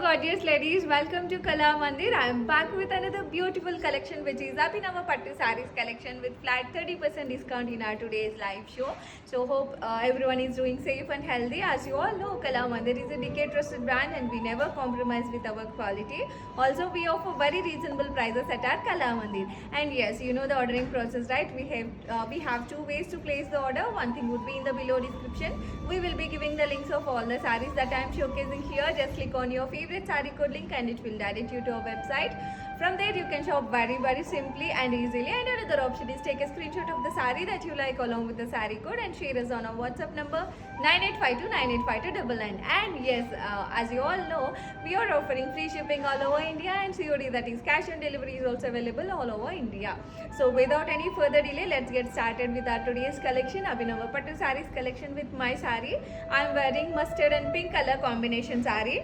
gorgeous ladies, welcome to Kala Mandir. I am back with another beautiful collection which is Abhinava Pattu Sarees collection with flat 30% discount in our today's live show. So hope everyone is doing safe and healthy. As you all know, Kala Mandir is a decade trusted brand and we never compromise with our quality. Also we offer very reasonable prices at our Kala Mandir. And yes, you know the ordering process, right? We have two ways to place the order. One thing would be in the below description. We will be giving the links of all the sarees that I am showcasing here. Just click on your favorite saree code link and it will direct you to our website. From there you can shop very simply and easily. And another option is take a screenshot of the saree that you like along with the saree code and share us on our WhatsApp number 9852985299. And yes, as you all know, we are offering free shipping all over India and COD, that is cash on delivery, is also available all over India. So without any further delay, let's get started with our today's collection, Abhinava Pattu Sarees collection with my saree. I am wearing mustard and pink color combination saree.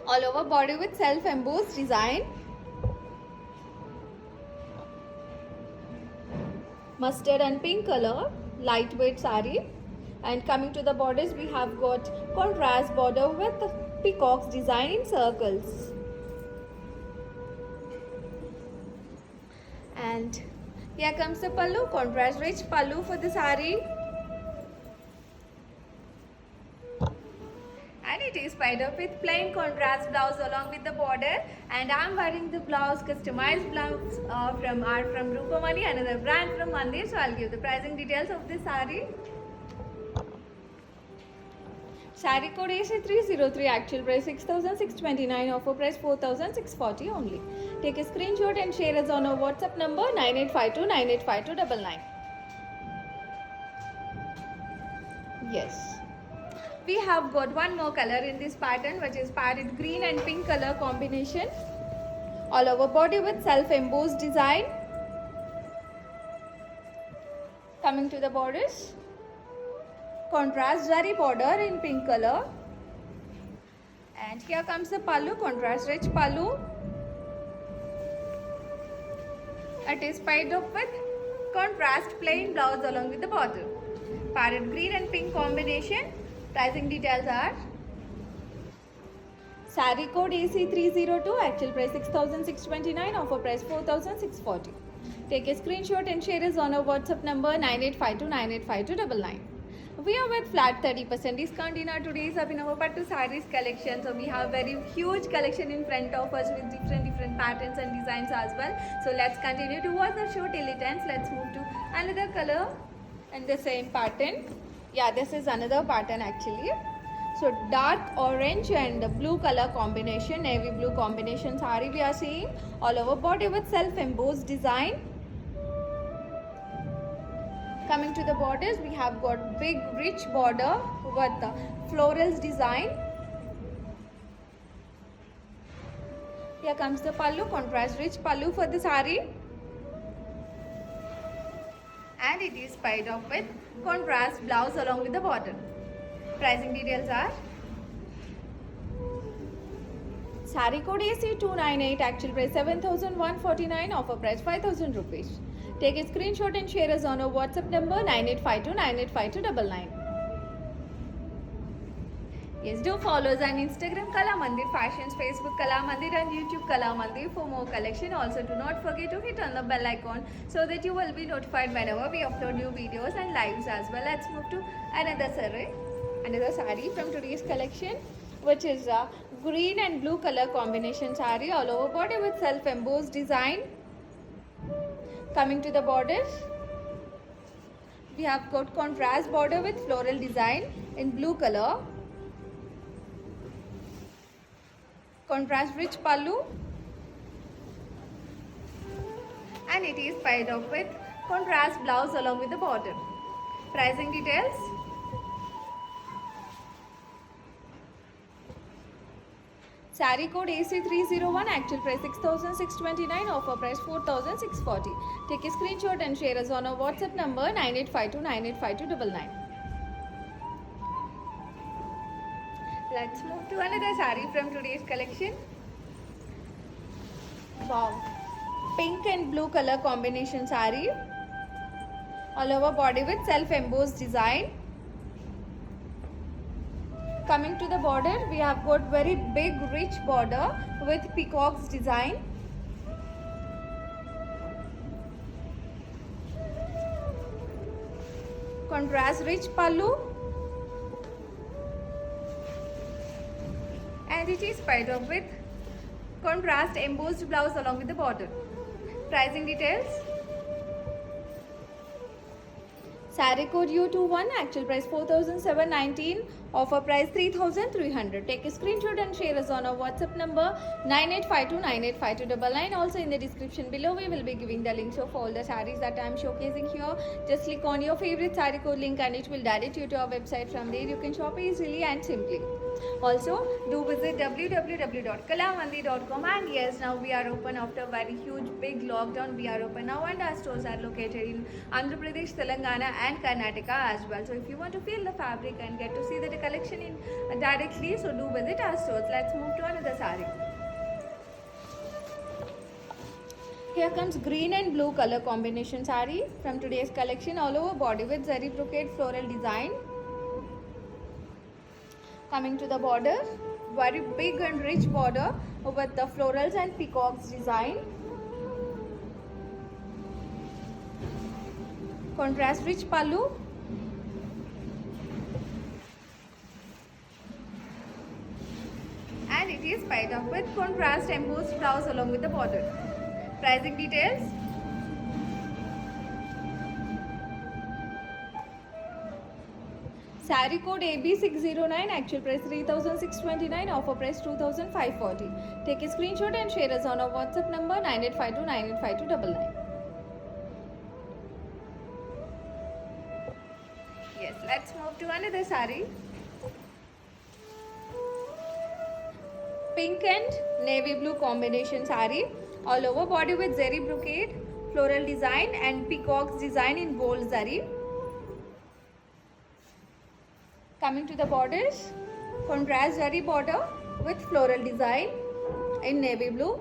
All over body with self embossed design. Mustard and pink color, lightweight saree. And coming to the borders, we have got contrast border with peacocks design in circles. And here comes the pallu, contrast rich pallu for the saree. And it is tied up with plain contrast blouse along with the border. And I am wearing the blouse, customized blouse from Rupamani, another brand from Mandir. So I'll give the pricing details of this saree. Saree code AC303, actual price 6,629, offer price 4,640 only. Take a screenshot and share us on our WhatsApp number 9852985299. Yes. We have got one more color in this pattern, which is parrot green and pink color combination. All over body with self embossed design. Coming to the borders, contrast zari border in pink color. And here comes the pallu, contrast rich pallu. It is tied up with contrast plain blouse along with the border. Parrot green and pink combination. Pricing details are saree code AC302, actual price 6,629, offer price 4,640. Take a screenshot and share us on our WhatsApp number 9852985299. We are with flat 30% discount in our today's Abhinava Pattu Sarees collection. So we have very huge collection in front of us with different patterns and designs as well. So let's continue to watch the show till it ends. Let's move to another color and the same pattern. Yeah, this is another pattern actually. So dark orange and blue color combination, navy blue combination saree we are seeing. All over body with self embossed design. Coming to the borders, we have got big rich border with florals design. Here comes the pallu, contrast rich pallu for the saree. And it is tied up with contrast blouse along with the border. Pricing details are saree code AC298, actual price 7,149, offer price 5,000 rupees. Take a screenshot and share us on our WhatsApp number 9852985299. Yes, do follow us on Instagram Kala Mandir Fashions, Facebook Kala Mandir and YouTube Kala Mandir for more collection. Also do not forget to hit on the bell icon so that you will be notified whenever we upload new videos and lives as well. Let's move to another saree from today's collection, which is a green and blue color combination saree, all over body with self embossed design. Coming to the borders, we have got contrast border with floral design in blue color. Contrast rich pallu, and it is tied up with contrast blouse along with the border. Pricing details. Saree code AC301, actual price 6,629, offer price 4,640. Take a screenshot and share us on our WhatsApp number 9852985299. Let's move to another saree from today's collection. Wow, pink and blue color combination saree. All over body with self embossed design. Coming to the border, we have got very big rich border with peacocks design. Contrast rich pallu, and it is paired up with contrast embossed blouse along with the border. Pricing details. Saree code U21, actual price 4,719, offer price 3,300. Take a screenshot and share us on our WhatsApp number 9852985299. Also in the description below, we will be giving the links of all the sarees that I am showcasing here. Just click on your favorite saree code link and it will direct you to our website. From there, you can shop easily and simply. Also, do visit www.kalamandi.com, and yes, now we are open after a very huge big lockdown. We are open now and our stores are located in Andhra Pradesh, Telangana and Karnataka as well. So if you want to feel the fabric and get to see the collection in directly, so do visit our stores. Let's move to another saree. Here comes green and blue color combination saree from today's collection, all over body with zari brocade floral design. Coming to the border, very big and rich border with the florals and peacocks design. Contrast rich pallu. And it is paired up with contrast embossed blouse along with the border. Pricing details. Saree code AB609, actual price 3,629, offer price 2,540. Take a screenshot and share us on our WhatsApp number 9852985299. Yes, let's move to another saree. Pink and navy blue combination saree, all over body with zari brocade, floral design and peacocks design in gold zari. Coming to the borders, contrast zari border with floral design in navy blue.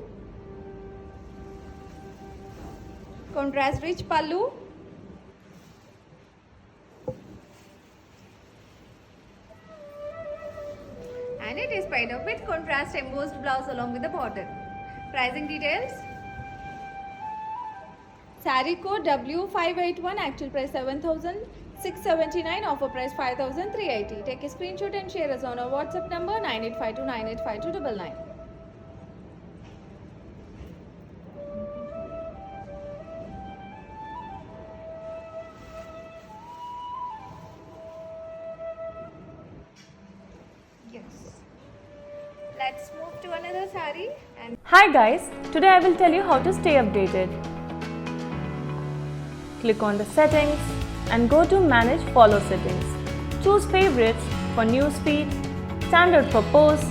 Contrast rich pallu. And it is paired up with contrast embossed blouse along with the border. Pricing details. Saree code W581, actual price 7,679, offer price 5,380. Take a screenshot and share us on our WhatsApp number 9852985299. Yes. Let's move to another saree. And hi guys, today I will tell you how to stay updated. Click on the settings and go to manage follow settings. Choose favorites for newsfeed, standard for posts,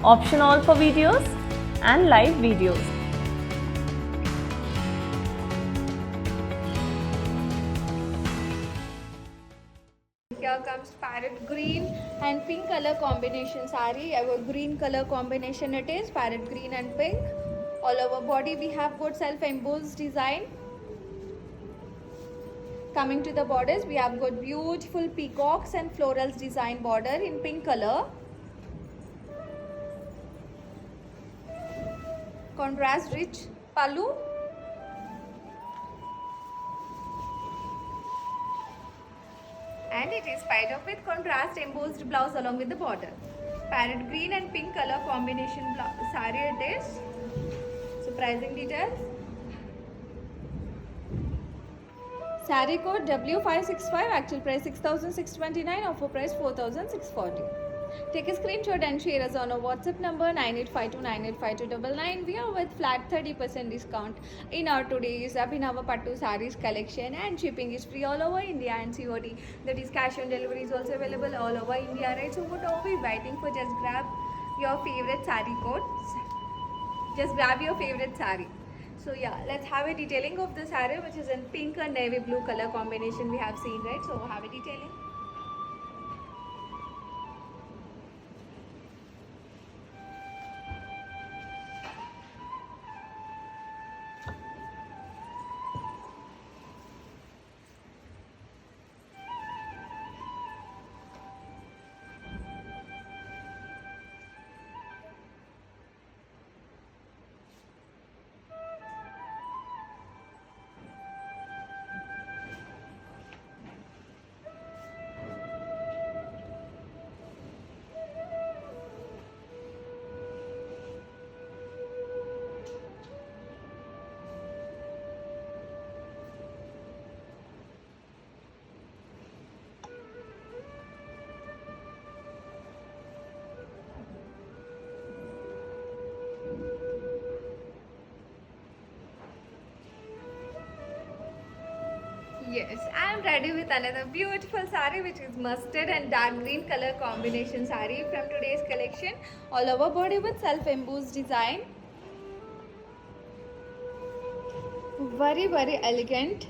option all for videos and live videos. here comes parrot green and pink color combination saree. Our green color combination it is, parrot green and pink. All over body we have got self embossed design. Coming to the borders, we have got beautiful peacocks and florals design border in pink color. Contrast rich pallu. And it is tied up with contrast embossed blouse along with the border. Parrot green and pink color combination saree it is. So pricing details. Saree code W565, actual price 6,629, offer price 4,640. Take a screenshot and share us on our WhatsApp number 9852985299. We are with flat 30% discount in our today's Abhinava Pattu sarees collection, and shipping is free all over India and COD. That is cash on delivery is also available all over India, right? So what are we waiting for? Just grab your favorite saree code. Just grab your favorite saree. So yeah, let's have a detailing of the saree, which is in pink and navy blue color combination we have seen, right? So have a detailing. Yes, I am ready with another beautiful saree which is mustard and dark green color combination saree from today's collection. All over body with self-embossed design. Very elegant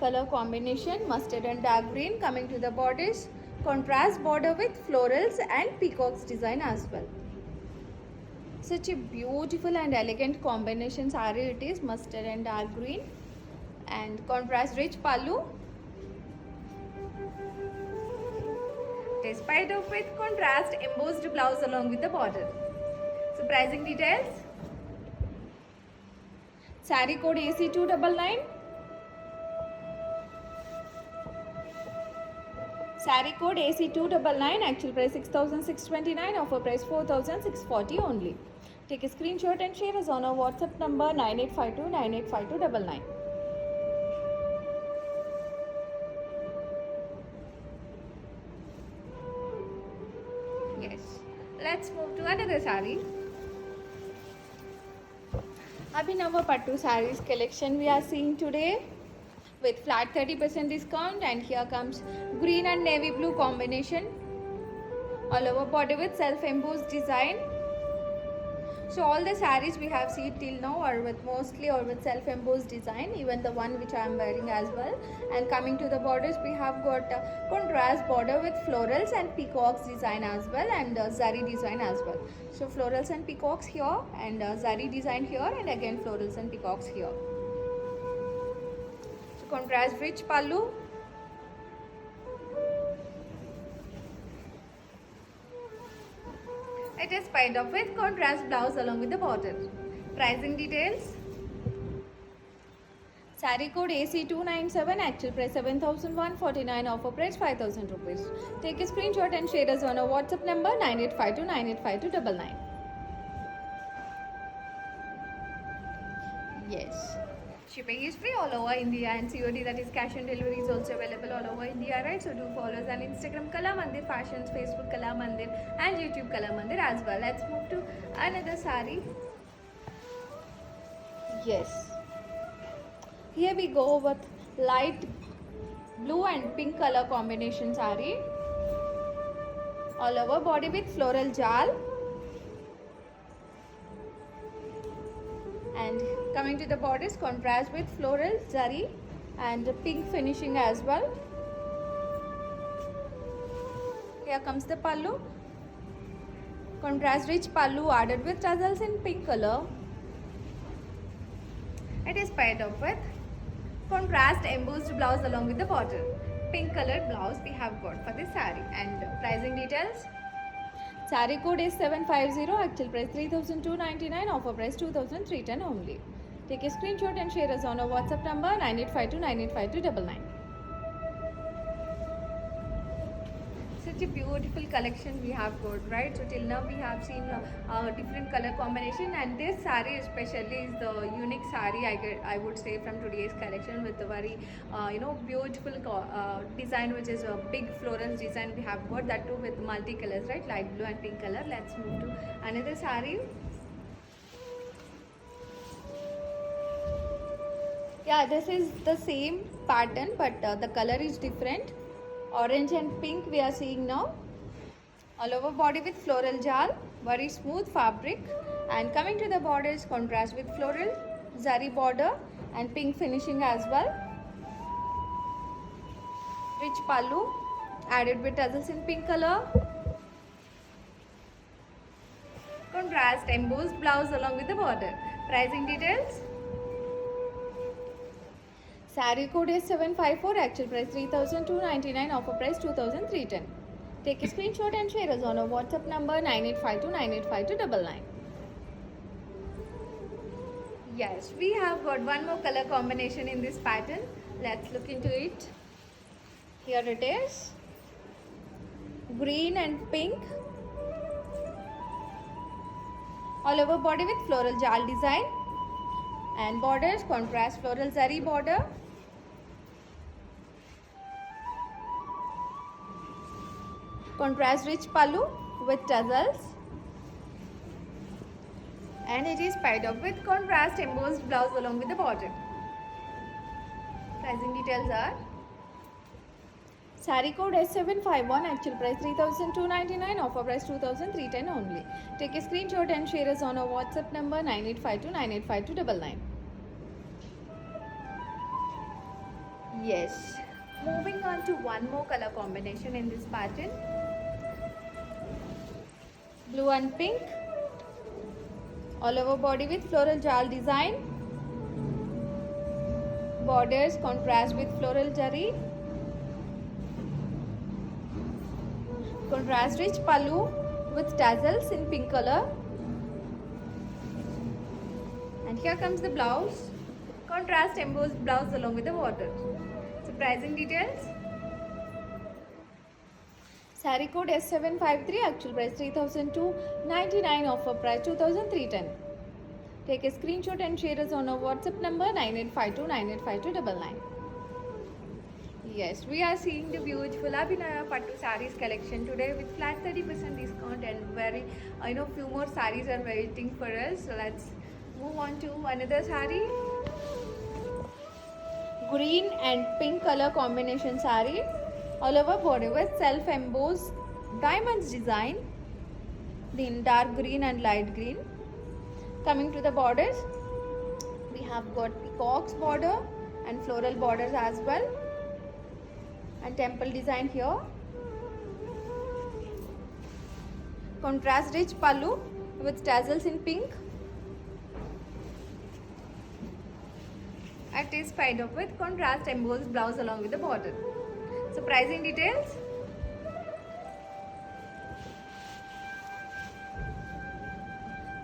color combination, mustard and dark green. Coming to the borders, contrast border with florals and peacocks design as well. Such a beautiful and elegant combination saree it is, mustard and dark green, and contrast rich pallu. It is paired up with contrast embossed blouse along with the border. So pricing details. Saree code AC299. Saree code AC299. Actual price 6,629. Offer price 4,640 only. Take a screenshot and share us on our WhatsApp number 9852 985299. Yes. Let's move to another saree. Abhinava Pattu sarees collection we are seeing today with flat 30% discount, and here comes green and navy blue combination. All over body with self-embossed design. So all the sarees we have seen till now are with mostly or with self-embossed design, even the one which I am wearing as well. And coming to the borders, we have got contrast border with florals and peacocks design as well, and zari design as well. So florals and peacocks here, and zari design here, and again florals and peacocks here. So contrast rich pallu. It is paired up with contrast blouse along with the border. Pricing details. Saree code AC297. Actual price 7,149. Offer price 5,000 rupees. Take a screenshot and share us on our WhatsApp number 9852 985299. Yes. Shipping is free all over India, and COD, that is cash on delivery, is also available all over India, right? So do follow us on Instagram Kala Mandir Fashions, Facebook Kala Mandir, and YouTube Kala Mandir as well. Let's move to another saree. Yes. Here we go with light blue and pink color combination saree. All over body with floral jal. And coming to the borders, contrast with floral zari and pink finishing as well. Here comes the pallu. Contrast rich pallu added with tassels in pink color. It is paired up with contrast embossed blouse along with the border. Pink colored blouse we have got for this saree. And pricing details. Saree code is 750. Actual price 3,299. Offer price 2,310 only. Take a screenshot and share us on our WhatsApp number 9852 985299. Such a beautiful collection we have got, right? So till now we have seen different color combination, and this saree especially is the unique saree I would say from today's collection, with the very beautiful design, which is a big floral design we have got, that too with multi colors, right? Light blue and pink color. Let's move to another saree. Yeah, this is the same pattern, but the color is different. Orange and pink we are seeing now. All over body with floral jal, very smooth fabric, and coming to the borders, contrast with floral zari border and pink finishing as well. Rich pallu added with tassels in pink color. Contrast embossed blouse along with the border. Pricing details. Saree code is 754. Actual price 3,299. Offer price 2,310. Take a screenshot and share us on our WhatsApp number 9852 985299. Yes, we have got one more color combination in this pattern. Let's look into it. Here it is. Green and pink. All over body with floral jal design. And borders, contrast floral zari border. Contrast rich pallu with tassels. And it is paired up with contrast embossed blouse along with the border. Pricing details are. Saree code S751, actual price 3,299, offer price 2,310 only. Take a screenshot and share us on our WhatsApp number 9852985299. Yes. Moving on to one more color combination in this pattern. Blue and pink. All over body with floral jal design. Borders contrast with floral jari. Contrast rich pallu with tassels in pink color. And here comes the blouse. Contrast embossed blouse along with the border. So pricing details. Saree code S753, actual price 3,299, offer price 2,310. Take a screenshot and share us on our WhatsApp number 9852985299. Yes, we are seeing the beautiful Abhinaya Pattu sarees collection today with flat 30% discount, and very, few more sarees are waiting for us. So let's move on to another saree. Green and pink color combination saree. All over body with self-embossed diamonds design in dark green and light green. Coming to the borders, we have got peacock's border and floral borders as well, and temple design here. Contrast rich pallu with tassels in pink. It is tied up with contrast embossed blouse along with the border. So pricing details.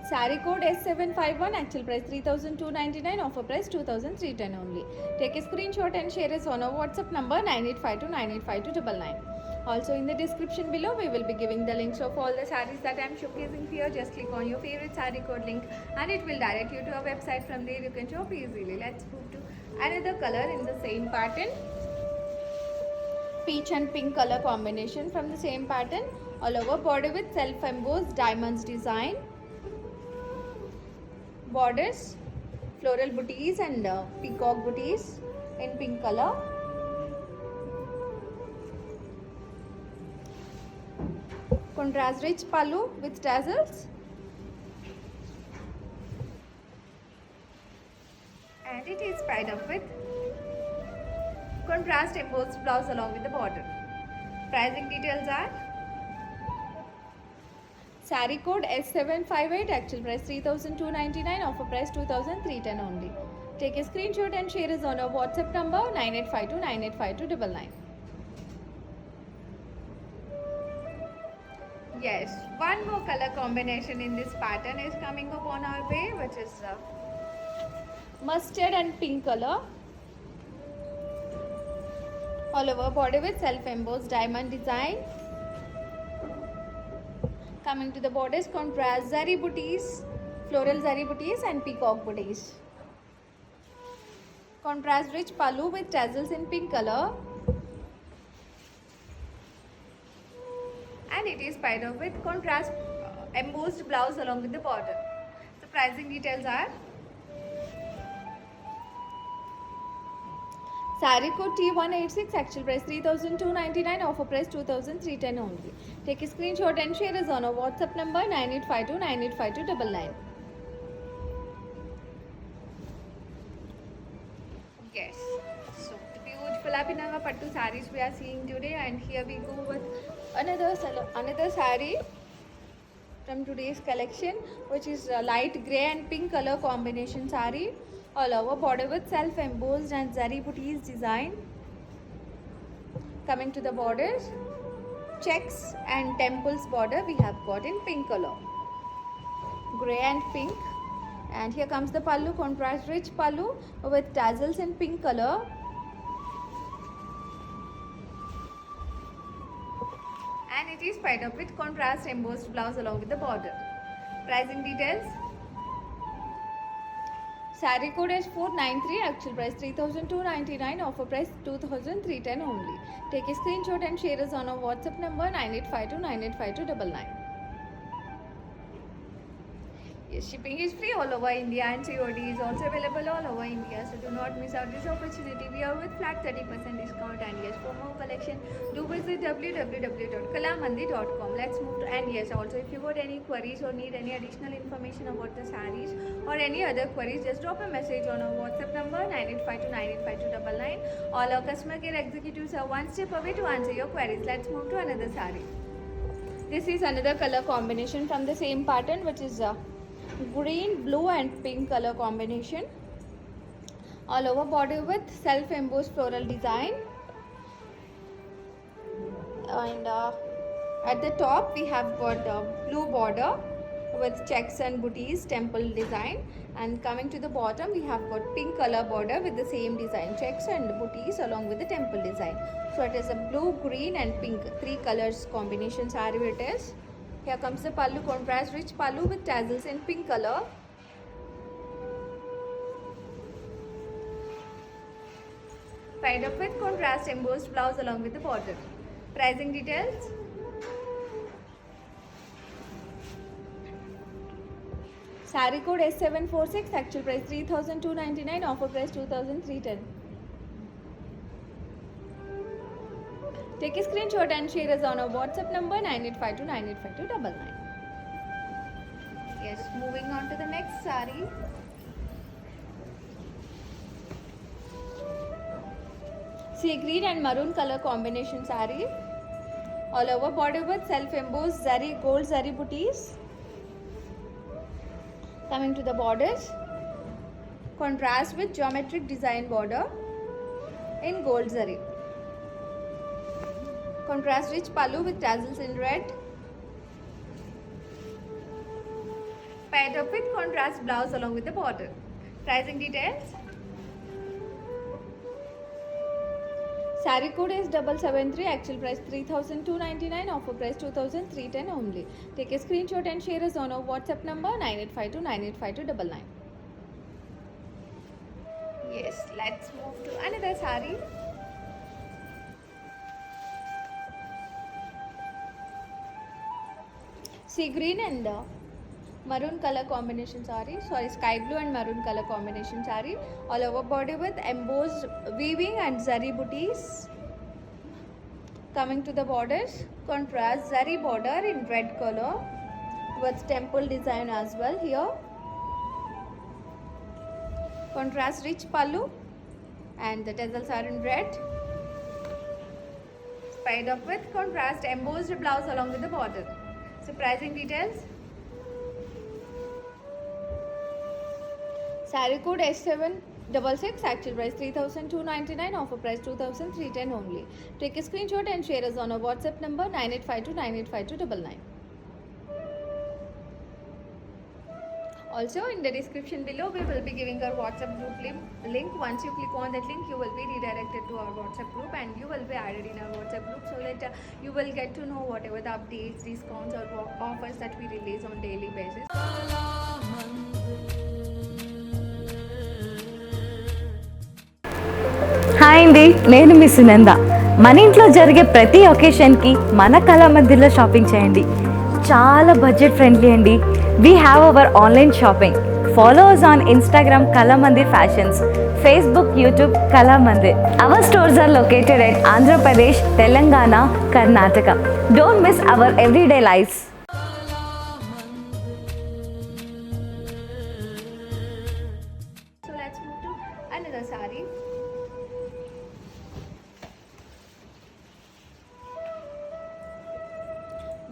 Saree code S751, actual price 3,299, offer price 2,310 only. Take a screenshot and share us on our WhatsApp number 9852985299. Also in the description below, we will be giving the links of all the sarees that I am showcasing here. Just click on your favorite saree code link and it will direct you to our website. From there you can shop easily. Let's move to another color in the same pattern. Peach and pink color combination from the same pattern. All over body with self-embossed diamonds design. Borders, floral booties and peacock booties in pink color. Contrast rich pallu with tassels. And it is tied up with contrast embossed blouse along with the border. Pricing details are. Saree code S758, actual price 3,299, offer price 2,310 only. Take a screenshot and share us on our WhatsApp number 9852985299. Yes, one more color combination in this pattern is coming up on our way, which is mustard and pink color. All over body with self-embossed diamond design. Coming to the borders, contrast zari booties, floral zari booties and peacock booties. Contrast rich pallu with tassels in pink color. And it is tied up with contrast embossed blouse along with the border. The pricing details are. Saree code T186, actual price 3,299, offer price 2,310 only. Take a screenshot and share us on our WhatsApp number 9852985299. Yes, so the beautiful Abhinaya Pattu sarees we are seeing today, and here we go with another saree from today's collection, which is light grey and pink color combination saree. All over border with self-embossed and zari booties design. Coming to the borders, checks and temples border we have got in pink color, grey and pink. And here comes the pallu, contrast rich pallu with tassels in pink color. And it is tied up with contrast embossed blouse along with the border. Pricing details. Saree code is 493, actual price 3,299, offer price 2,310 only. Take a screenshot and share us on our WhatsApp number 9852985299. Yes, shipping is free all over India and COD is also available all over India. So do not miss out this opportunity. We are with flat 30% discount, and yes, for more collection, do visit www.kalamandi.com. Let's move to, and yes, also if you got any queries or need any additional information about the sarees or any other queries, just drop a message on our WhatsApp number 9852985299. All our customer care executives are one step away to answer your queries. Let's move to another saree. This is another color combination from the same pattern, which is green, blue and pink color combination. All over body with self embossed floral design, and at the top we have got blue border with checks and booties temple design, and coming to the bottom we have got pink color border with the same design, checks and booties along with the temple design. So it is a blue, green and pink, three colors combination saree it is. Here comes the pallu, contrast rich pallu with tassels in pink color. Paired up with contrast embossed blouse along with the border. Pricing details. Saree code S746, actual price 3,299, offer price 2,310. Take a screenshot and share us on our WhatsApp number 9852985299. Yes, moving on to the next saree. Sea green and maroon color combination saree. All over body with self embossed zari, gold zari booties. Coming to the borders, contrast with geometric design border in gold zari. Contrast rich pallu with tassels in red. Paired up with contrast blouse along with the border. Pricing details. Saree code is 773, actual price 3,299, offer price 2,310 only. Take a screenshot and share us on our WhatsApp number 9852985299. Yes, let's move to another saree. Sea green and maroon color combination saree, sky blue and maroon color combination saree. All over body with embossed weaving and zari booties. Coming to the borders, contrast zari border in red color with temple design as well here. Contrast rich pallu and the tassels are in red. Paired up with contrast embossed blouse along with the border. So pricing details. Saree code S766, actual price 3,299, offer price 2,310 only. Take a screenshot and share us on our WhatsApp number 9852985299. Also in the description below we will be giving our WhatsApp group link. Once you click on that link, you will be redirected to our WhatsApp group and you will be added in our WhatsApp group, so that you will get to know whatever the updates, discounts or offers that we release on daily basis. Hi అండి, నేను మీ సునంద. మన ఇంట్లో జరిగే ప్రతి ఒకేషన్కి మన కళామందిర్లో shopping చేయండి. చాలా budget friendly అండి. We have our online shopping. Follow us on Instagram Kalamandir Fashions, Facebook, YouTube Kalamandir. Our stores are located at Andhra Pradesh, Telangana, Karnataka. Don't miss our everyday lives. So let's move to another saree.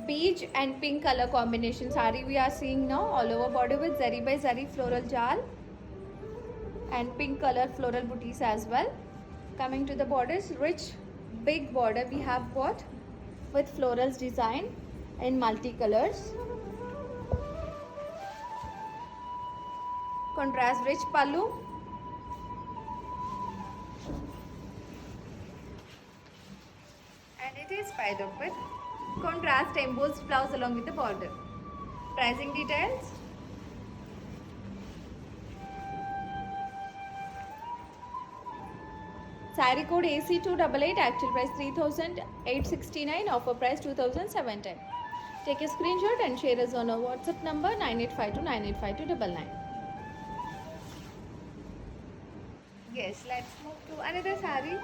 Beige and pink color combination saree we are seeing now. All over body with zari by zari floral jal and pink color floral booties as well. Coming to the borders, rich big border we have got with florals design in multicolors. Contrast rich pallu and it is paired up with contrast embossed blouse along with the border. Pricing details. Saree code AC288, actual price 3,869, offer price 2,710. Take a screenshot and share us on our WhatsApp number 9852985299. Yes, let's move to another saree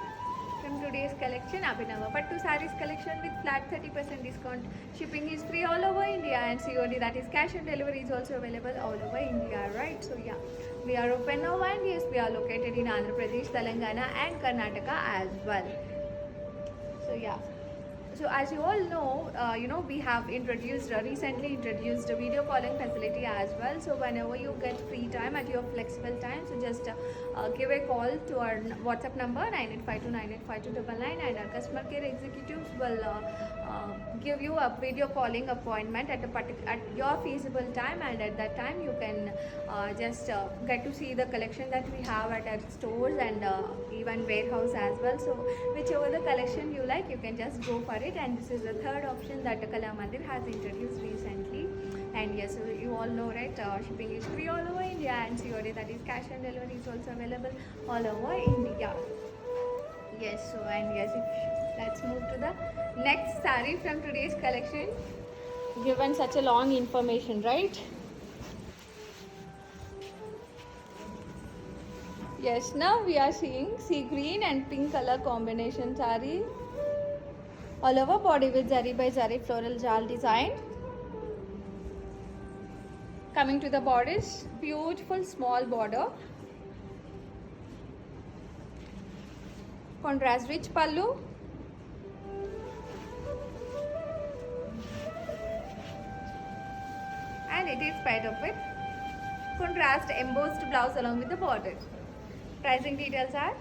from today's collection, Abhinava Pattu sarees collection with flat 30% discount. Shipping is free all over India and COD, that is cash on delivery, is also available all over India, right? So yeah, we are open now and yes, we are located in Andhra Pradesh, Telangana and Karnataka as well. So yeah. So as you all know, we have recently introduced a video calling facility as well. So whenever you get free time at your flexible time, so just give a call to our WhatsApp number 9852985299 and our customer care executives will give you a video calling appointment at your feasible time, and at that time you can just get to see the collection that we have at our stores and even warehouse as well. So whichever the collection you like, you can just go for it. And this is the third option that Kala Mandir has introduced recently. And yes, so you all know, right, shipping is free all over India and COD, that is cash on delivery, is also available all over India. Yes, so and yes, let's move to the next saree from today's collection. Given such a long information, right? Yes, now we are seeing sea green and pink color combination saree. All over body with zari by zari floral jal design. Coming to the borders, beautiful small border. Contrast rich pallu. And it is paired up with contrast embossed blouse along with the border. Pricing details are: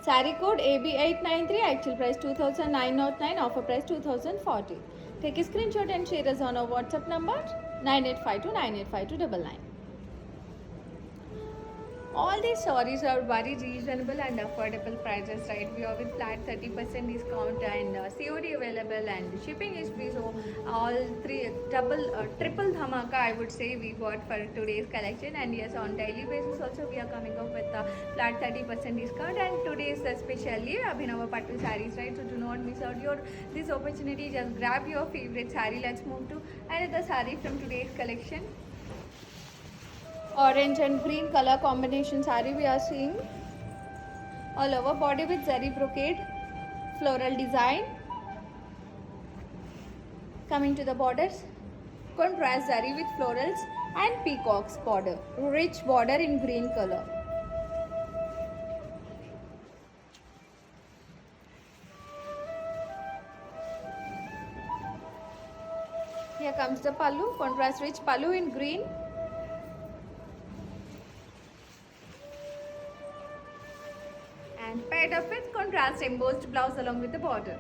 saree code AB893, actual price 2909, offer price 2040. Take a screenshot and share us on our WhatsApp number 9852985299. All these sarees are very reasonable and affordable prices, right? We are with flat 30% discount and COD available and shipping is free. So all triple dhamaka, I would say, we got for today's collection. And yes, on daily basis also we are coming up with flat 30% discount. And today's especially Abhinava Pattu sarees, right? So do not miss out this opportunity. Just grab your favorite saree. Let's move to another saree from today's collection. Orange and green color combination saree we are seeing. All over body with zari brocade floral design. Coming to the borders, contrast zari with florals and peacocks border. Rich border in green color. Here comes the pallu, contrast rich pallu in green. And paired up with contrast embossed blouse along with the border.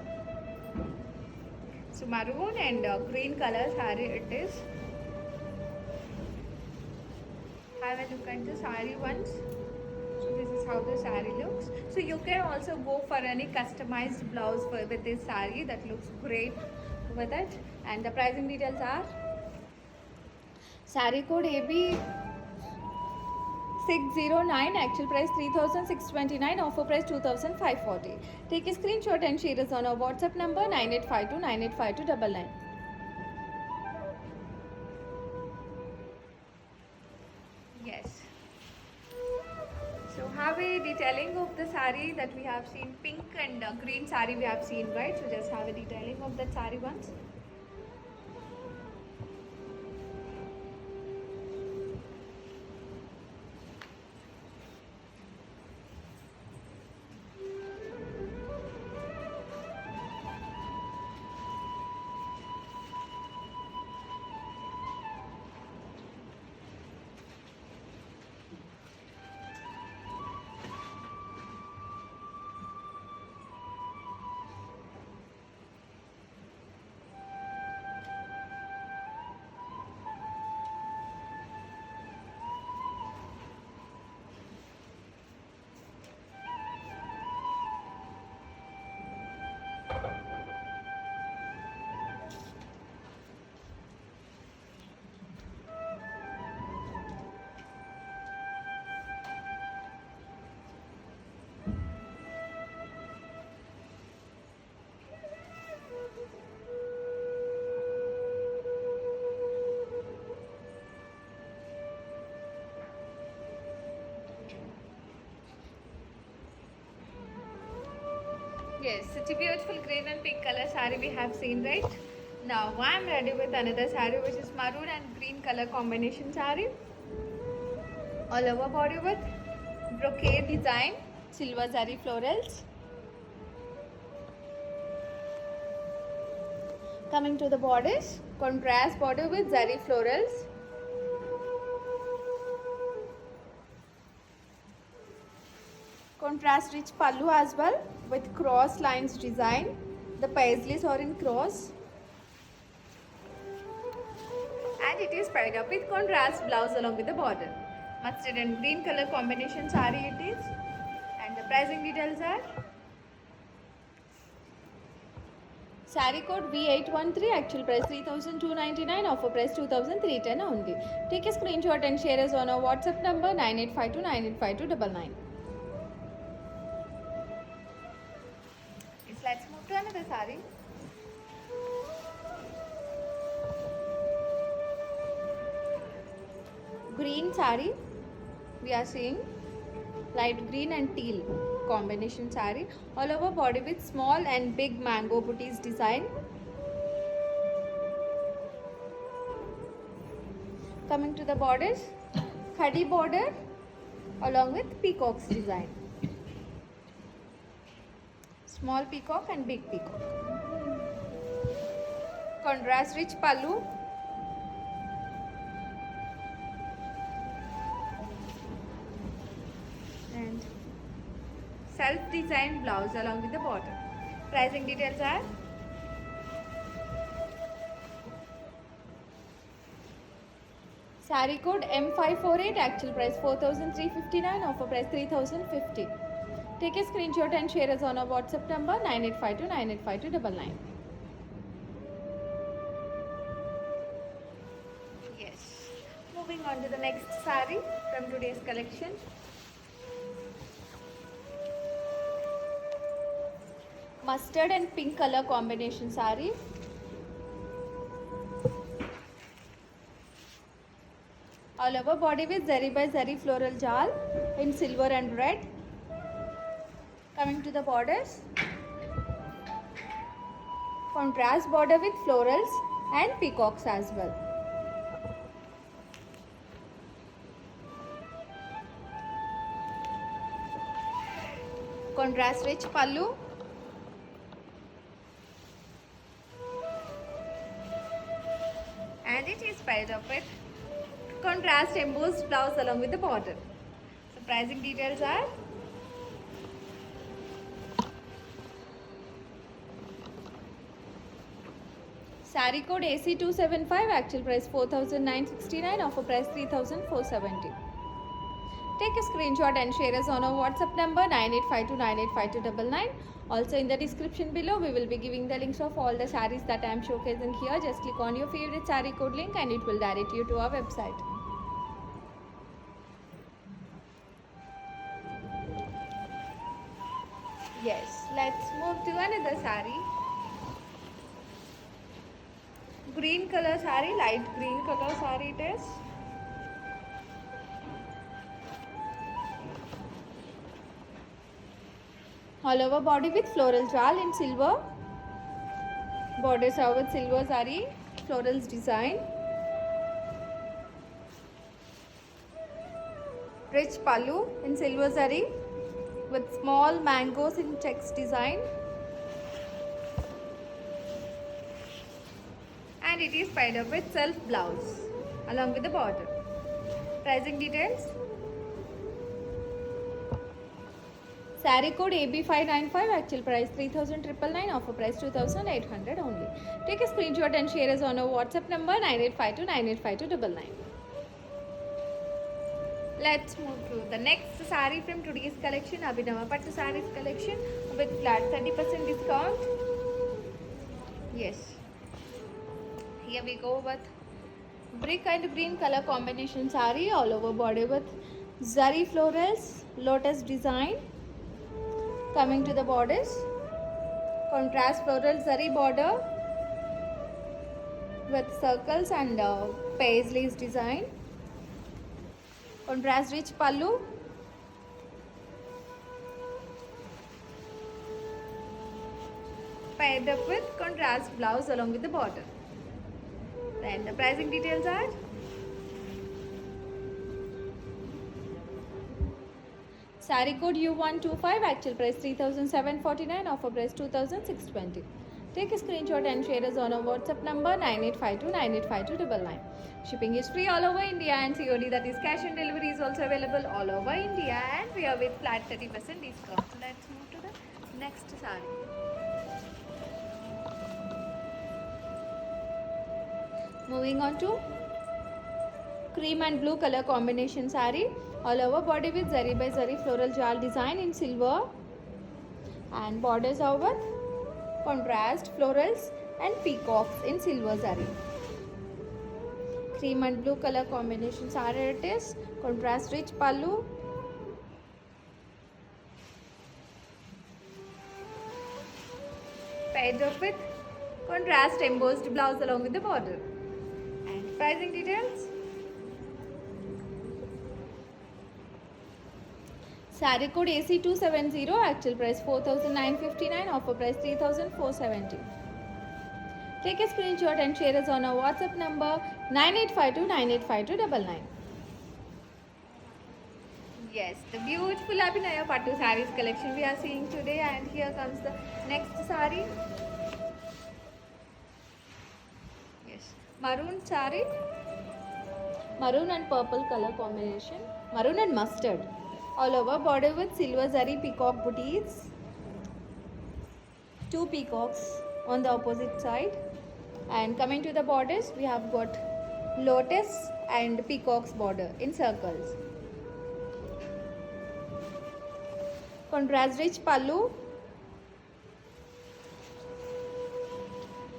So maroon and green color saree it is. Have a look at the saree once. So this is how the saree looks. So you can also go for any customized blouse with this saree that looks great with it. And the pricing details are: saree code AB 609, actual price 3629, offer price 2540. Take a screenshot and share us on our WhatsApp number 9852985299. Yes. So have a detailing of the saree that we have seen, pink and green saree we have seen, right? So just have a detailing of that saree once. Yes, such a beautiful green and pink color saree we have seen, right? Now I am ready with another saree which is maroon and green color combination saree. All over body with brocade design, silver zari florals. Coming to the borders, contrast border with zari florals. Contrast rich pallu as well with cross lines design. The paisleys are in cross. And it is paired up with contrast blouse along with the border. Mustard and green color combination saree it is. And the pricing details are saree code V813, actual price 3,299, offer price 2,310 only. Take a screenshot and share us on our WhatsApp number 9852985299. Yes, let's move to another saree. Green saree, we are seeing light green and teal combination saree, all over body with small and big mango booties design. Coming to the borders, khadi border along with peacocks design. Small peacock and big peacock. Contrast rich pallu. And self-designed blouse along with the border. Pricing details are saree code M548, actual price 4,359, offer price 3,050. Take a screenshot and share us on our WhatsApp number 9852985299. Yes. Moving on to the next saree from today's collection. Mustard and pink color combination saree. All over body with zari by zari floral jal in silver and red. Coming to the borders, contrast border with florals and peacocks as well. Contrast rich pallu. And it is paired up with contrast embossed blouse along with the border. So pricing details are saree code AC275, actual price 4,969, offer price 3,470. Take a screenshot and share us on our WhatsApp number 9852985299. Also in the description below, we will be giving the links of all the sarees that I am showcasing here. Just click on your favorite saree code link and it will direct you to our website. Yes, let's move to another saree. Green color saree, light green color saree it is. All over body with floral jal in silver. Borders are with silver zari, florals design. Rich pallu in silver zari with small mangoes in checks design. And it is paired up with self blouse along with the border. Pricing details. Saree code AB595, actual price 3,999, offer price 2,800 only. Take a screenshot and share us on our WhatsApp number 9852985299. Let's move to the next saree from today's collection, Abhinava Pattu Sarees collection with flat 30% discount. Yes. Here we go with brick and green color combination saree, all over body with zari florals, lotus design. Coming to the borders, contrast floral zari border with circles and paisleys design. Contrast rich pallu. paired up with contrast blouse along with the border. Then the pricing details are Sari code U125, actual price 3,749, offer price 2,620. Take a screenshot and share us on our WhatsApp number 9852985299. Shipping is free all over India and COD, that is cash on delivery, is also available all over India, and we are with flat 30% discount. So let's move to the next sari. Moving on to cream and blue color combination sari, all over body with zari by zari floral jal design in silver, and borders are with contrast florals and peacocks in silver zari. Cream and blue color combination sari it is, contrast rich pallu, paired up with contrast embossed blouse along with the border. And pricing details. Sari code AC270, actual price 4,959, offer price 3,470. Take a screenshot and share us on our WhatsApp number 9852985299. Yes, the beautiful Abhinaya Pattu sarees collection we are seeing today, and here comes the next saree. Yes, maroon saree, maroon and purple color combination, maroon and mustard. All over border with silver zari peacock booties, two peacocks on the opposite side, and coming to the borders we have got lotus and peacock's border in circles. Contrast rich pallu,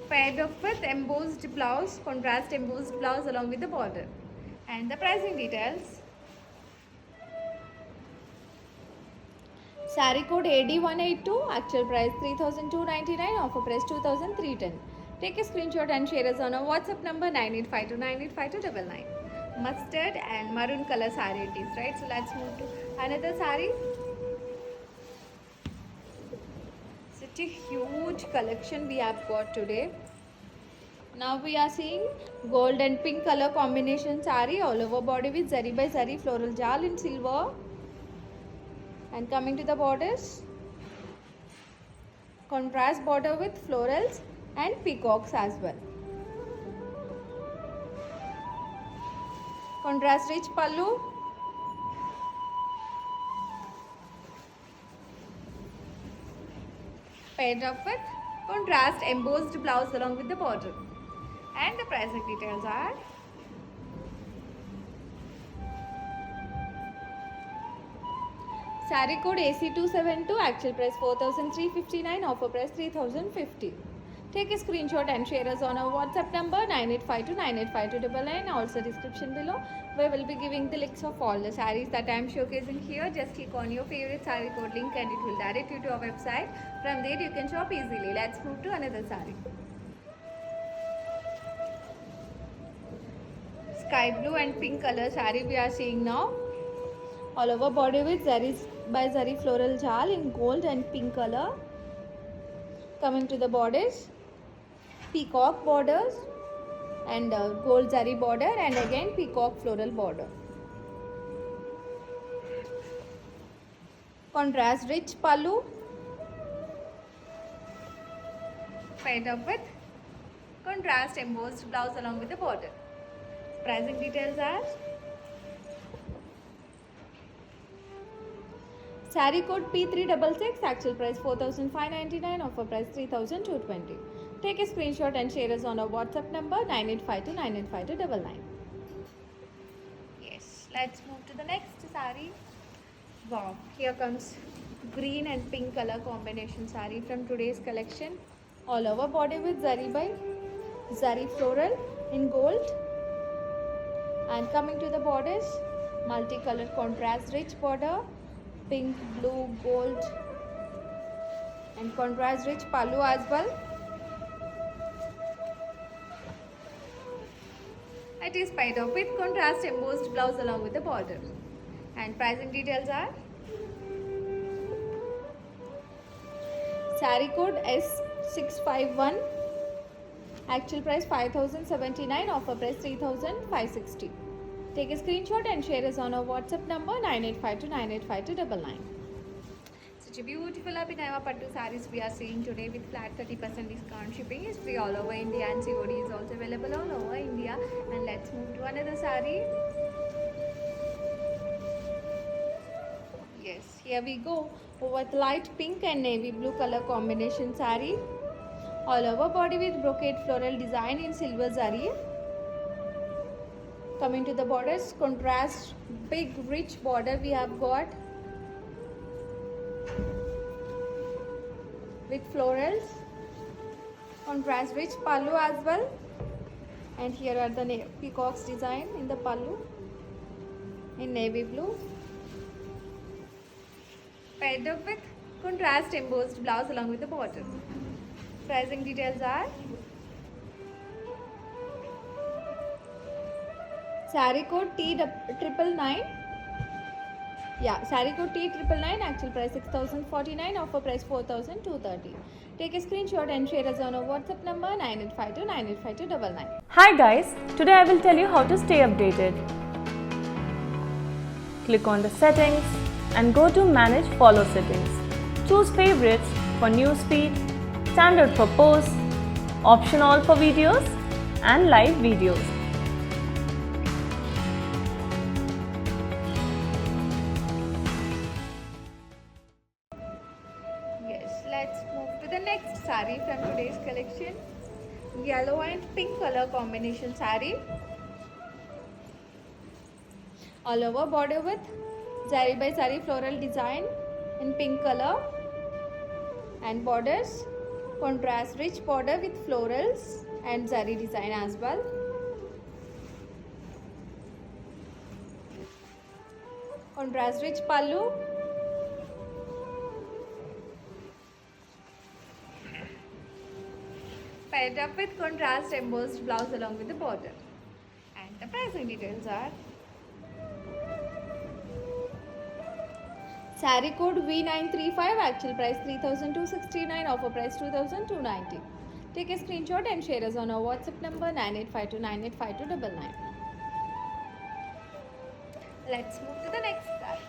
paired up with embossed blouse, contrast embossed blouse along with the border. And the pricing details. Sari code AD182, actual price 3,299, offer price 2,310. Take a screenshot and share us on our WhatsApp number 9852985299. Mustard and maroon color sari it is, right? So let's move to another sari. Such a huge collection we have got today. Now we are seeing gold and pink color combination sari, all over body with zari by zari floral jal in silver. And coming to the borders, contrast border with florals and peacocks as well. Contrast rich pallu, paired up with contrast embossed blouse along with the border. And the pricing details are Sari code AC272, actual price 4,359, offer price 3,050. Take a screenshot and share us on our WhatsApp number 9852985299, also description below, where we'll be giving the links of all the sarees that I am showcasing here. Just click on your favorite saree code link and it will direct you to our website. From there you can shop easily. Let's move to another saree. Sky blue and pink color saree we are seeing now. All over body with zari by zari floral jal in gold and pink color. Coming to the borders, peacock borders and gold zari border, and again peacock floral border. Contrast rich pallu, paired up with contrast embossed blouse along with the border. Pricing details are Sari code P366, actual price 4,599, offer price 3,220. Take a screenshot and share us on our WhatsApp number 9852985299. Yes, let's move to the next sari. Wow, here comes green and pink color combination sari from today's collection. All over body with zari by zari floral in gold. And coming to the borders, multicolored contrast rich border, pink, blue, gold, and contrast rich pallu as well. It is paired up with contrast embossed blouse along with the border. And pricing details are Sari code 651. Actual price 5,079. Offer price 3,560. Take a screenshot and share us on our WhatsApp number 9852985299. Such a beautiful Abhinava Pattu sarees we are seeing today with flat 30% discount. Shipping is free all over India and COD is also available all over India. And let's move to another saree. Yes, here we go with light pink and navy blue color combination saree. All over body with brocade floral design in silver zari. Coming to the borders, contrast big rich border we have got with florals. Contrast rich pallu as well. And here are the peacocks design in the pallu in navy blue. Paired up with contrast embossed blouse along with the bottom. Pricing details are: saree code T999. Yeah, saree code T999. Actual price 6,049. Offer price 4,230. Take a screenshot and share us on our WhatsApp number 9852985299. Hi guys, today I will tell you how to stay updated. Click on the settings and go to manage follow settings. Choose favorites for newsfeed, standard for posts, option all for videos and live videos. Yes, let's move to the next saree from today's collection. Yellow and pink color combination saree. All over border with zari by zari floral design in pink color and borders. Contrast rich border with florals and zari design as well. Contrast rich pallu. Paired up with contrast embossed blouse along with the border. And the pricing details are: saree code V935, actual price 3,269, offer price 2,290. Take a screenshot and share us on our WhatsApp number 9852985299. Let's move to the next saree.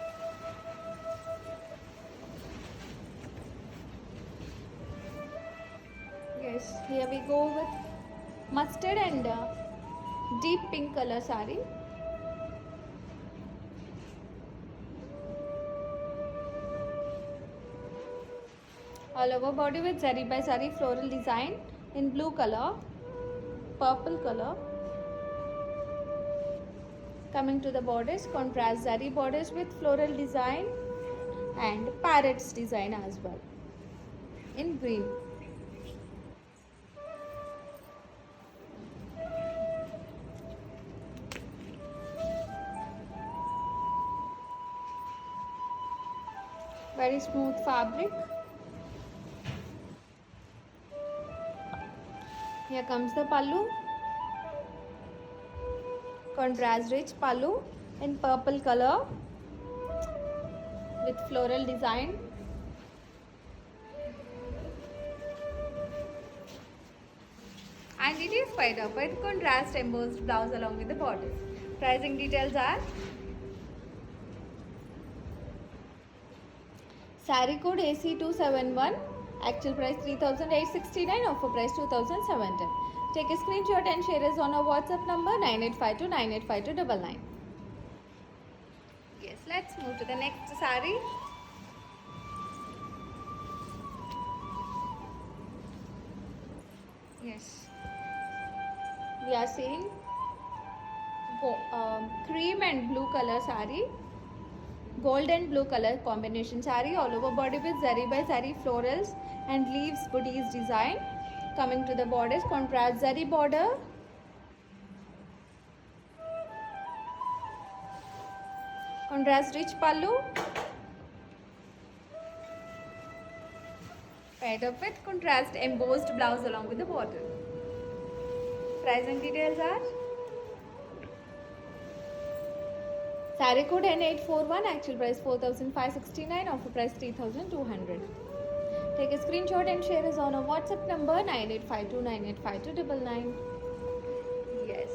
Yes, here we go with mustard and deep pink color saree. All over body with zari by zari floral design in blue color, purple color. Coming to the borders, contrast zari borders with floral design and parrots design as well in green. Very smooth fabric. Here comes the pallu. Contrast rich pallu in purple color with floral design. And it is paired up with contrast embossed blouse along with the bodice. Pricing details are: saree code AC271, actual price 3,869, offer price 2,710. Take a screenshot and share us on our WhatsApp number 9852985299. Yes, let's move to the next saree. Yes, we are seeing cream and blue color saree. Gold and blue color combination saree, all over body with zari by zari florals and leaves booties design. Coming to the borders, contrast zari border. Contrast rich pallu. Paired up with contrast embossed blouse along with the border. Price and details are: saree code N841, actual price 4,569, offer price 3,200. Take a screenshot and share us on our WhatsApp number 9852985299. Yes.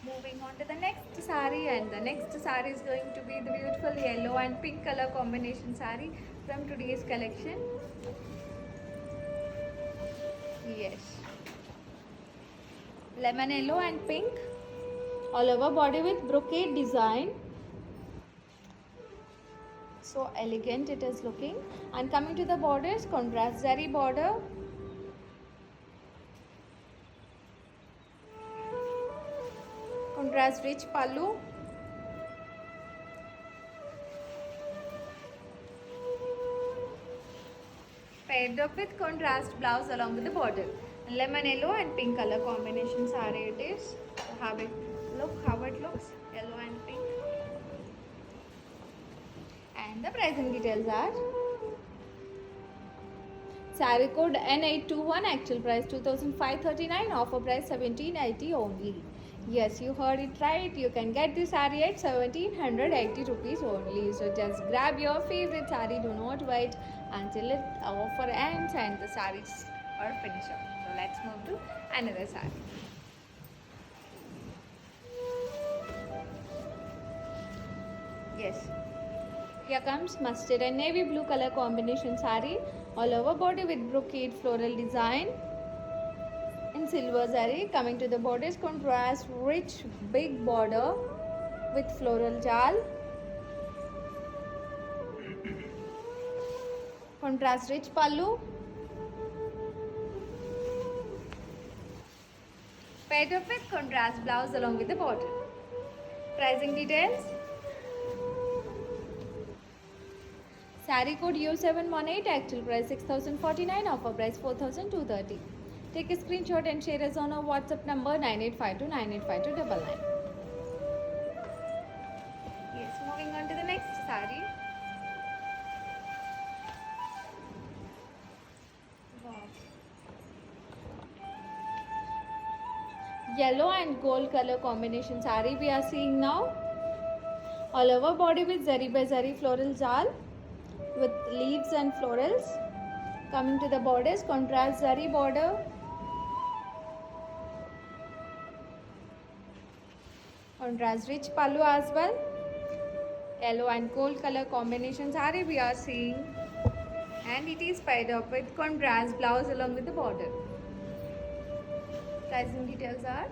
Moving on to the next saree, and the next saree is going to be the beautiful yellow and pink color combination saree from today's collection. Yes. Lemon yellow and pink, all over body with brocade design. So elegant it is looking. And coming to the borders, contrast zari border. Contrast rich pallu. Paired up with contrast blouse along with the border. Lemon yellow and pink color combination saree it is. So have it look how it looks, yellow and pink. And the pricing details are: saree code N821, actual price 2539, offer price 1780 only. Yes, you heard it right. You can get this saree at 1780 rupees only. So just grab your favorite saree. Do not wait until the offer ends and the sarees are finished up. So let's move to another saree. Yes. Here comes mustard and navy blue color combination saree, all over body with brocade floral design in silver zari. Coming to the borders, contrast rich big border with floral jal. Contrast rich pallu. Paired up with contrast blouse along with the border. Pricing details: saree code U718, actual price 6049, offer price 4230. Take a screenshot and share us on our WhatsApp number 9852985299. Yes, moving on to the next saree. Wow. Yellow and gold color combination saree we are seeing now. All over body with zari by zari floral jal with leaves and florals. Coming to the borders, contrast zari border. Contrast rich pallu as well. Yellow and gold color combination saree we are seeing, and it is paired up with contrast blouse along with the border. Pricing details are: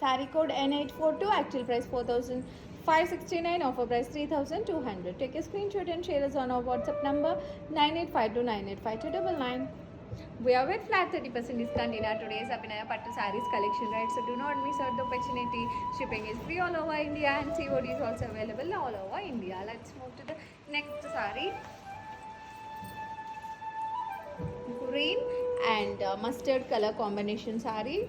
saree code N842, actual price 4569, offer price 3200. Take a screenshot and share us on our WhatsApp number 9852985299. We are with flat 30% discount in our today's Abhinaya Pattu sarees collection, right? So do not miss out the opportunity. Shipping is free all over India and COD is also available all over India. Let's move to the next saree. Green and mustard color combination saree.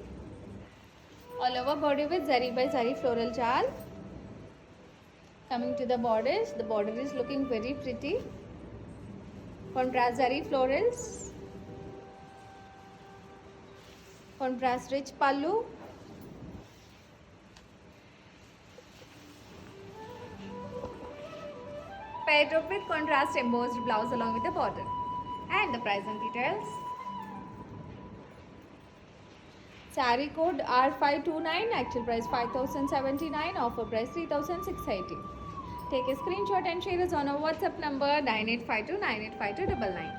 All over body with zari by zari floral jal. Coming to the border is looking very pretty. Contrast zari florals. Contrast rich pallu. Paired up with contrast embossed blouse along with the border. And the price and details: saree code R529, actual price 5079, offer price 3680. Take a screenshot and share us on our WhatsApp number 9852985299.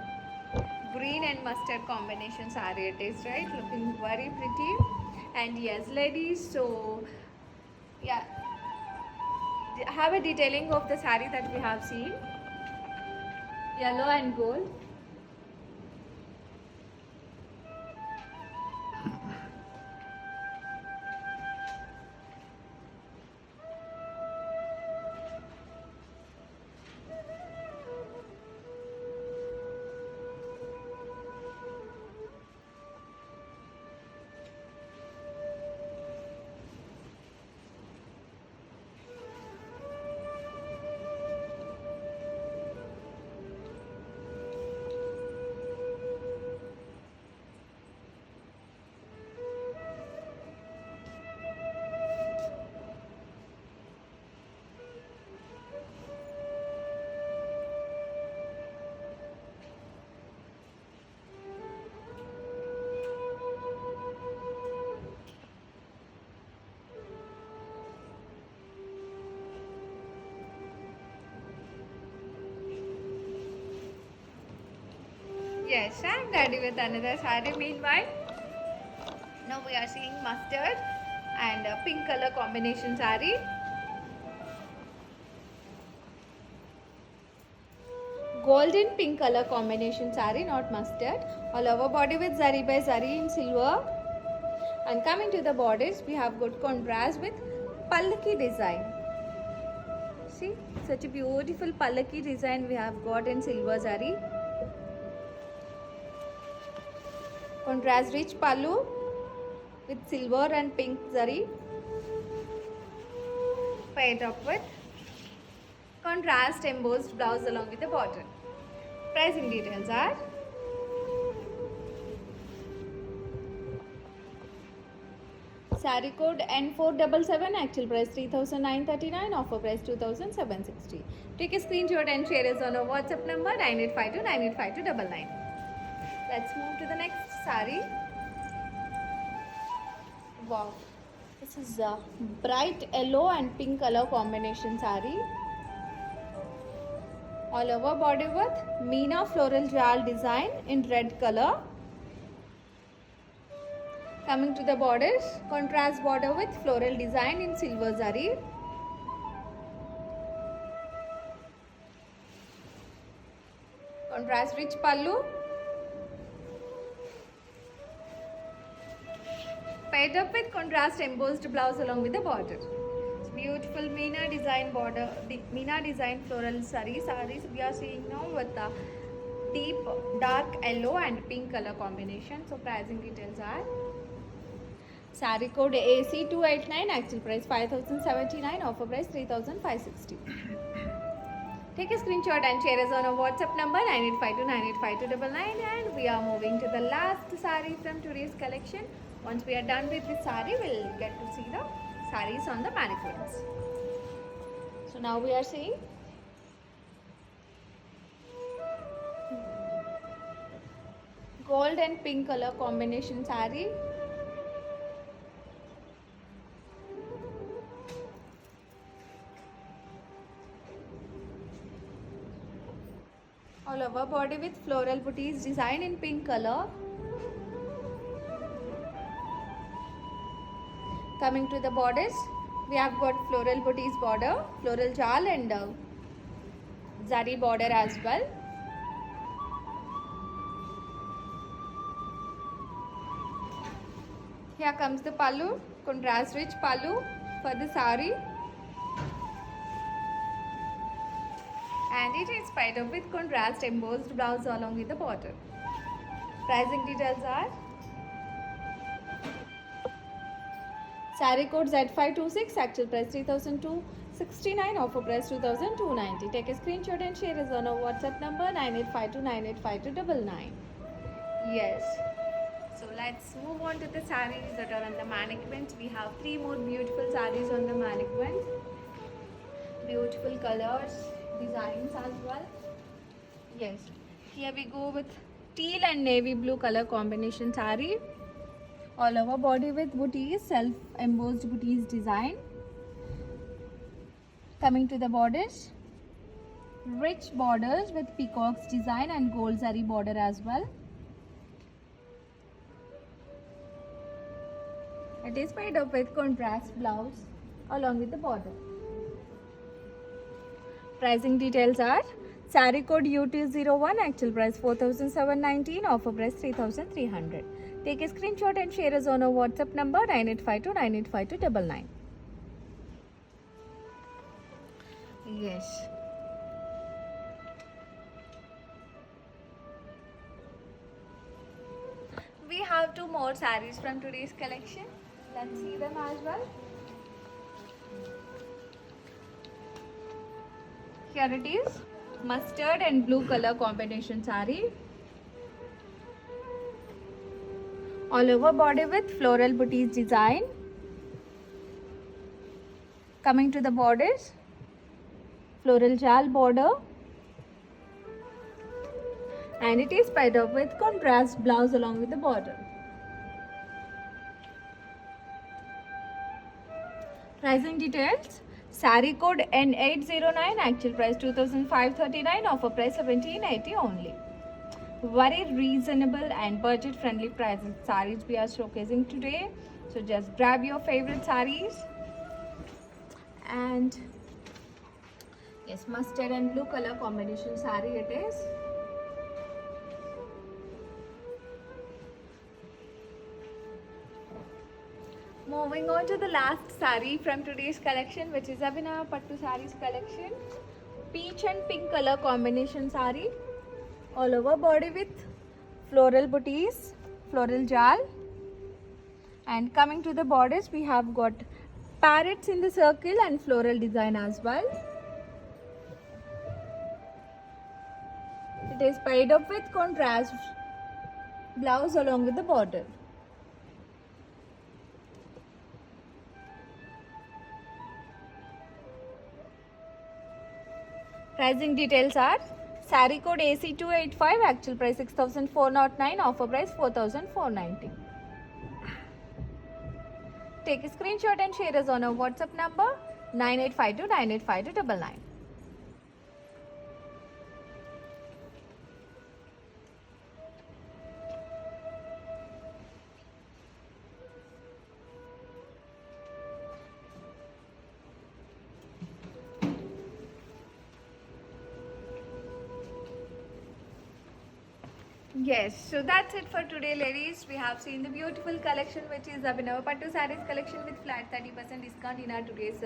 Green and mustard combination saree it is, right? Looking very pretty. And yes, ladies, so yeah, have a detailing of the saree that we have seen, yellow and gold. Yes, I'm ready with another saree. Meanwhile, now we are seeing mustard and pink color combination saree. Golden pink color combination saree, not mustard. All over body with zari by zari in silver. And coming to the borders, we have got contrast with pallaki design. See, such a beautiful pallaki design we have got in silver zari. Contrast rich pallu with silver and pink zari. Paired up with contrast embossed blouse along with the border. Pricing details are saree code N477, actual price 3,939, offer price 2,760. Take a screenshot and share us on our WhatsApp number 9852985299. Let's move to the next saree. Wow, this is a bright yellow and pink color combination saree. All over body with Meena floral jal design in red color. Coming to the borders, contrast border with floral design in silver zari. Contrast rich pallu. Paired up with contrast embossed blouse along with the border. It's beautiful Meena design border, the Meena design floral sarees we are seeing now with the deep dark yellow and pink color combination. So pricing details are saree code AC289, actual price 5,079, offer price 3,560. Take a screenshot and share us on our WhatsApp number 9852985299, and we are moving to the last saree from today's collection. Once we are done with this saree, we'll get to see the sarees on the mannequins. So now we are seeing gold and pink color combination saree. All over body with floral booties design in pink color. Coming to the borders, we have got floral booties border, floral jal and zari border as well. Here comes the pallu, contrast rich pallu for the saree. And it is paired up with contrast embossed blouse along with the border. Pricing details are saree code Z526, actual price 3,269, offer price 2,290. Take a screenshot and share us on our WhatsApp number 9852985299. Yes. So let's move on to the sarees that are on the mannequins. We have 3 more beautiful sarees on the mannequins. Beautiful colors, designs as well. Yes, here we go with teal and navy blue color combination saree. All over body with booties, self embossed booties design. Coming to the borders, rich borders with peacocks design and gold zari border as well. It is paired up with contrast blouse along with the border. Pricing details are saree code UT01, actual price 4,719, offer price 3,300. Take a screenshot and share us on our WhatsApp number 9852985299. Yes. We have 2 more sarees from today's collection. Let's see them as well. Here it is, mustard and blue color combination saree. All over body with floral booties design. Coming to the borders, floral jal border. And it is paired up with contrast blouse along with the border. Pricing details. Saree code N809, actual price 2,539, offer price 1,780 only. very reasonable and budget friendly prices sarees we are showcasing today. So just grab your favorite sarees. And yes, mustard and blue color combination saree it is. Moving on to the last saree from today's collection, which is Abhinava Pattu sarees collection. Peach and pink color combination saree, all over body with floral booties, floral jal. And coming to the borders, we have got parrots in the circle and floral design as well. It is paired up with contrast blouse along with the border. Pricing details are saree code AC285, actual price 6,409, offer price 4,490. Take a screenshot and share us on our WhatsApp number 9852985299. Yes, so that's it for today, ladies. We have seen the beautiful collection, which is Abhinava Pattu sarees collection with flat 30% discount in our today's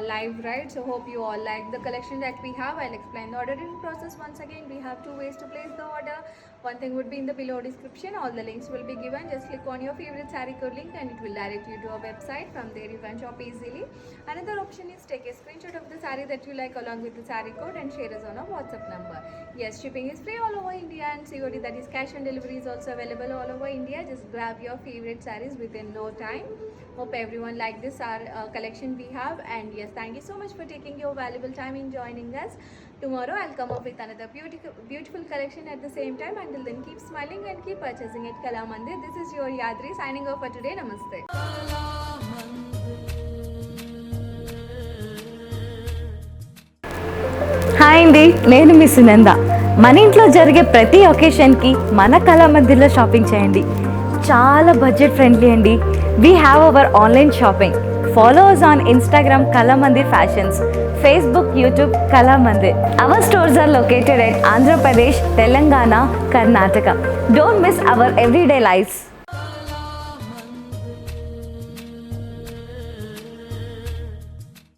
live, right? So hope you all like the collection that we have. I'll explain the ordering process once again. We have two ways to place the order. One thing would be in the below description. All the links will be given. Just click on your favorite saree code link and it will direct you to our website. From there you can shop easily. Another option is take a screenshot of the saree that you like along with the saree code and share us on our WhatsApp number. Yes, shipping is free all over India, and COD, that is cash on delivery, is also available all over India. Just grab your favorite sarees within no time. Hope everyone liked this collection we have, and yes, thank you so much for taking your valuable time in joining us. Tomorrow I'll come up with another beautiful collection at the same time. Until then, keep smiling and keep purchasing at Kala Mandir. This is your Yadri signing off for today. Namaste. Hi అండి, నేను మీ సునంద. మన ఇంట్లో జరిగే ప్రతి ఒకేషన్కి మన కళా మందిర్లో shopping చేయండి. చాలా బడ్జెట్ ఫ్రెండ్లీ అండి. We have our online shopping. Follow us on Instagram Kala Mandir Fashions, Facebook, YouTube Kala Mandir. Our stores are located at Andhra Pradesh, Telangana, Karnataka. Don't miss our everyday lives.